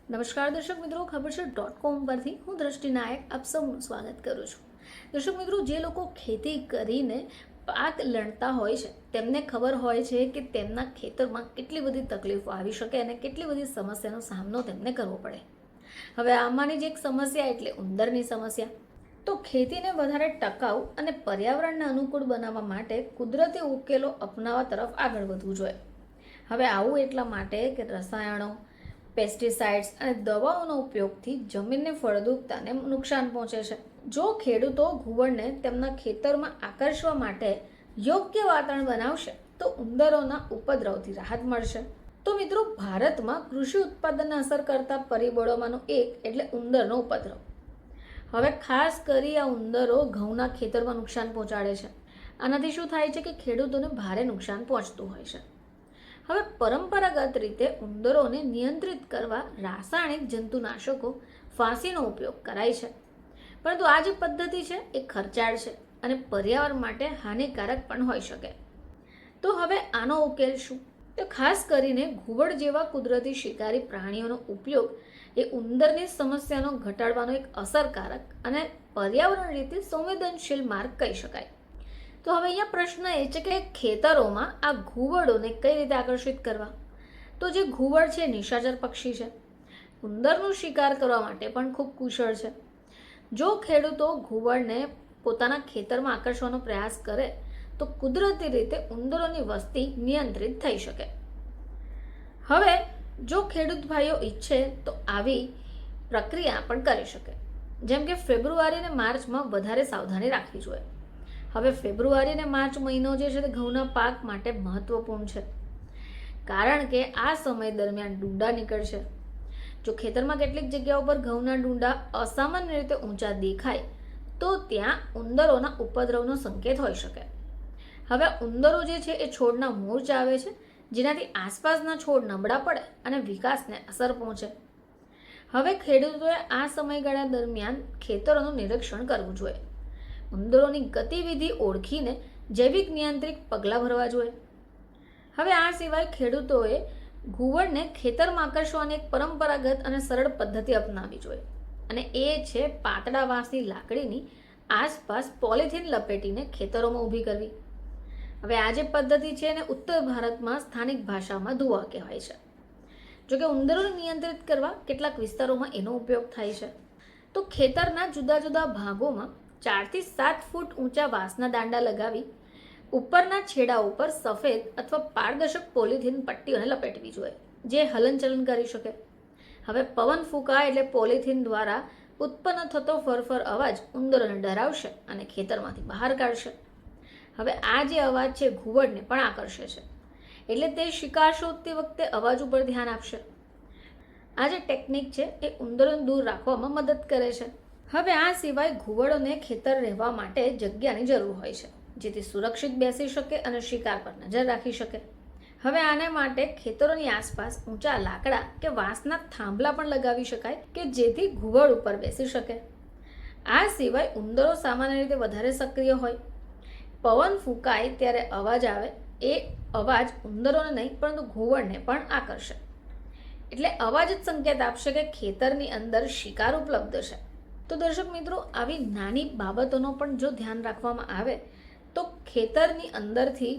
નમસ્કાર દર્શક મિત્રો, ખબર છે .com પરથી હું દ્રષ્ટિ નાયક આપ સૌનું સ્વાગત કરું છું. દર્શક મિત્રો, જે લોકો ખેતી કરીને પાક લણતા હોય છે તેમને ખબર હોય છે કે તેમના ખેતરમાં કેટલી બધી તકલીફો આવી શકે અને કેટલી બધી સમસ્યાનો સામનો તેમને કરવો પડે. હવે આમાંની જ એક સમસ્યા એટલે ઉંદરની સમસ્યા. તો ખેતીને વધારે ટકાઉ અને પર્યાવરણને અનુકૂળ બનાવવા માટે કુદરતી ઉકેલો અપનાવવા તરફ આગળ વધવું જોઈએ. હવે આવું એટલા માટે કે રસાયણો, પેસ્ટિસાઇડ્સ અને દવાઓનો ઉપયોગથી જમીનની ફળદ્રુપતાને નુકસાન પહોંચે છે. જો ખેડૂતો ઘુવડને તેમના ખેતરમાં આકર્ષવા માટે યોગ્ય વાતાવરણ બનાવશે તો ઉંદરોના ઉપદ્રવથી રાહત મળશે. તો મિત્રો, ભારતમાં કૃષિ ઉત્પાદનને અસર કરતા પરિબળોમાંનું એક એટલે ઉંદરનો ઉપદ્રવ. હવે ખાસ કરી આ ઉંદરો ઘઉંના ખેતરમાં નુકસાન પહોંચાડે છે. આનાથી શું થાય છે કે ખેડૂતોને ભારે નુકસાન પહોંચતું હોય છે. હવે પરંપરાગત રીતે ઉંદરોને નિયંત્રિત કરવા રાસાયણિક જંતુનાશકો ફાંસીનો ઉપયોગ કરાય છે, પરંતુ આ જે પદ્ધતિ છે એ ખર્ચાળ છે અને પર્યાવરણ માટે હાનિકારક પણ હોઈ શકે. તો હવે આનો ઉકેલ શું? તો ખાસ કરીને ઘુવડ જેવા કુદરતી શિકારી પ્રાણીઓનો ઉપયોગ એ ઉંદરની સમસ્યાનો ઘટાડવાનો એક અસરકારક અને પર્યાવરણ રીતે સંવેદનશીલ માર્ગ કહી શકાય. તો હવે અહીંયા પ્રશ્ન એ છે કે ખેતરોમાં આ ઘુવડોને કઈ રીતે આકર્ષિત કરવા? તો જે ઘુવડ છે નિશાચર પક્ષી છે, ઉંદરનો શિકાર કરવા માટે પણ ખૂબ કુશળ છે. જો ખેડૂતો ઘુવડને પોતાના ખેતરમાં આકર્ષવાનો પ્રયાસ કરે તો કુદરતી રીતે ઉંદરોની વસ્તી નિયંત્રિત થઈ શકે. હવે જો ખેડૂત ભાઈઓ ઈચ્છે તો આવી પ્રક્રિયા પણ કરી શકે. જેમ કે ફેબ્રુઆરી અને માર્ચમાં વધારે સાવધાની રાખવી જોઈએ. હવે ફેબ્રુઆરી અને માર્ચ મહિનો જે છે તે ઘઉંના પાક માટે મહત્વપૂર્ણ છે, કારણ કે આ સમય દરમિયાન ડૂંડા નીકળશે. જો ખેતરમાં કેટલીક જગ્યાઓ પર ઘઉંના ડૂંડા અસામાન્ય રીતે ઊંચા દેખાય તો ત્યાં ઉંદરોના ઉપદ્રવનો સંકેત હોઈ શકે. હવે ઉંદરો જે છે એ છોડના મૂળ ચાવે છે, જેનાથી આસપાસના છોડ નબળા પડે અને વિકાસને અસર પહોંચે. હવે ખેડૂતોએ આ સમયગાળા દરમિયાન ખેતરોનું નિરીક્ષણ કરવું જોઈએ. ઉંદરોની ગતિવિધિ ઓળખીને જૈવિક નિયંત્રિત પગલાં ભરવા જોઈએ. હવે આ સિવાય ખેડૂતોએ ઘુવડને ખેતરમાં આકર્ષવાની એક પરંપરાગત અને સરળ પદ્ધતિ અપનાવવી જોઈએ, અને એ છે પાતળા વાંસની લાકડીની આસપાસ પોલિથીન લપેટીને ખેતરોમાં ઊભી કરવી. હવે આ જે પદ્ધતિ છે એને ઉત્તર ભારતમાં સ્થાનિક ભાષામાં ધુવા કહેવાય છે. જોકે ઉંદરોને નિયંત્રિત કરવા કેટલાક વિસ્તારોમાં એનો ઉપયોગ થાય છે. તો ખેતરના જુદા જુદા ભાગોમાં 4 થી 7 ફૂટ ઊંચા વાંસના દાંડા લગાવી ઉપરના છેડા ઉપર સફેદ અથવા પારદર્શક પોલિથીન પટ્ટીઓને લપેટવી જોઈએ, જે હલનચલન કરી શકે. હવે પવન ફૂંકાય એટલે પોલિથીન દ્વારા ઉત્પન્ન થતો ફરફર અવાજ ઉંદરોને ડરાવશે અને ખેતરમાંથી બહાર કાઢશે. હવે આ જે અવાજ છે ઘુવડને પણ આકર્ષે છે, એટલે તે શિકાર શોધતી વખતે અવાજ ઉપર ધ્યાન આપશે. આ જે ટેકનિક છે એ ઉંદરોને દૂર રાખવામાં મદદ કરે છે. હવે આ સિવાય ઘુવડોને ખેતર રહેવા માટે જગ્યાની જરૂર હોય છે, જેથી સુરક્ષિત બેસી શકે અને શિકાર પર નજર રાખી શકે. હવે આને માટે ખેતરોની આસપાસ ઊંચા લાકડા કે વાંસના થાંભલા પણ લગાવી શકાય કે જેથી ઘુવડ ઉપર બેસી શકે. આ સિવાય ઉંદરો સામાન્ય રીતે વધારે સક્રિય હોય. પવન ફૂંકાય ત્યારે અવાજ આવે, એ અવાજ ઉંદરોને નહીં પરંતુ ઘુવડને પણ આકર્ષે. એટલે અવાજ જ સંકેત આપશે કે ખેતરની અંદર શિકાર ઉપલબ્ધ છે. તો દર્શક મિત્રો, આવી નાની બાબતોનો પણ જો ધ્યાન રાખવામાં આવે તો ખેતરની અંદરથી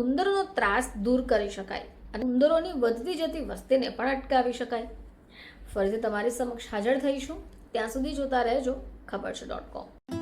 ઉંદરોનો ત્રાસ દૂર કરી શકાય અને ઉંદરોની વધતી જતી વસ્તીને પણ અટકાવી શકાય. ફરીથી તમારી સમક્ષ હાજર થઈશું. ત્યાં સુધી જોતા રહેજો ખબર છે .com.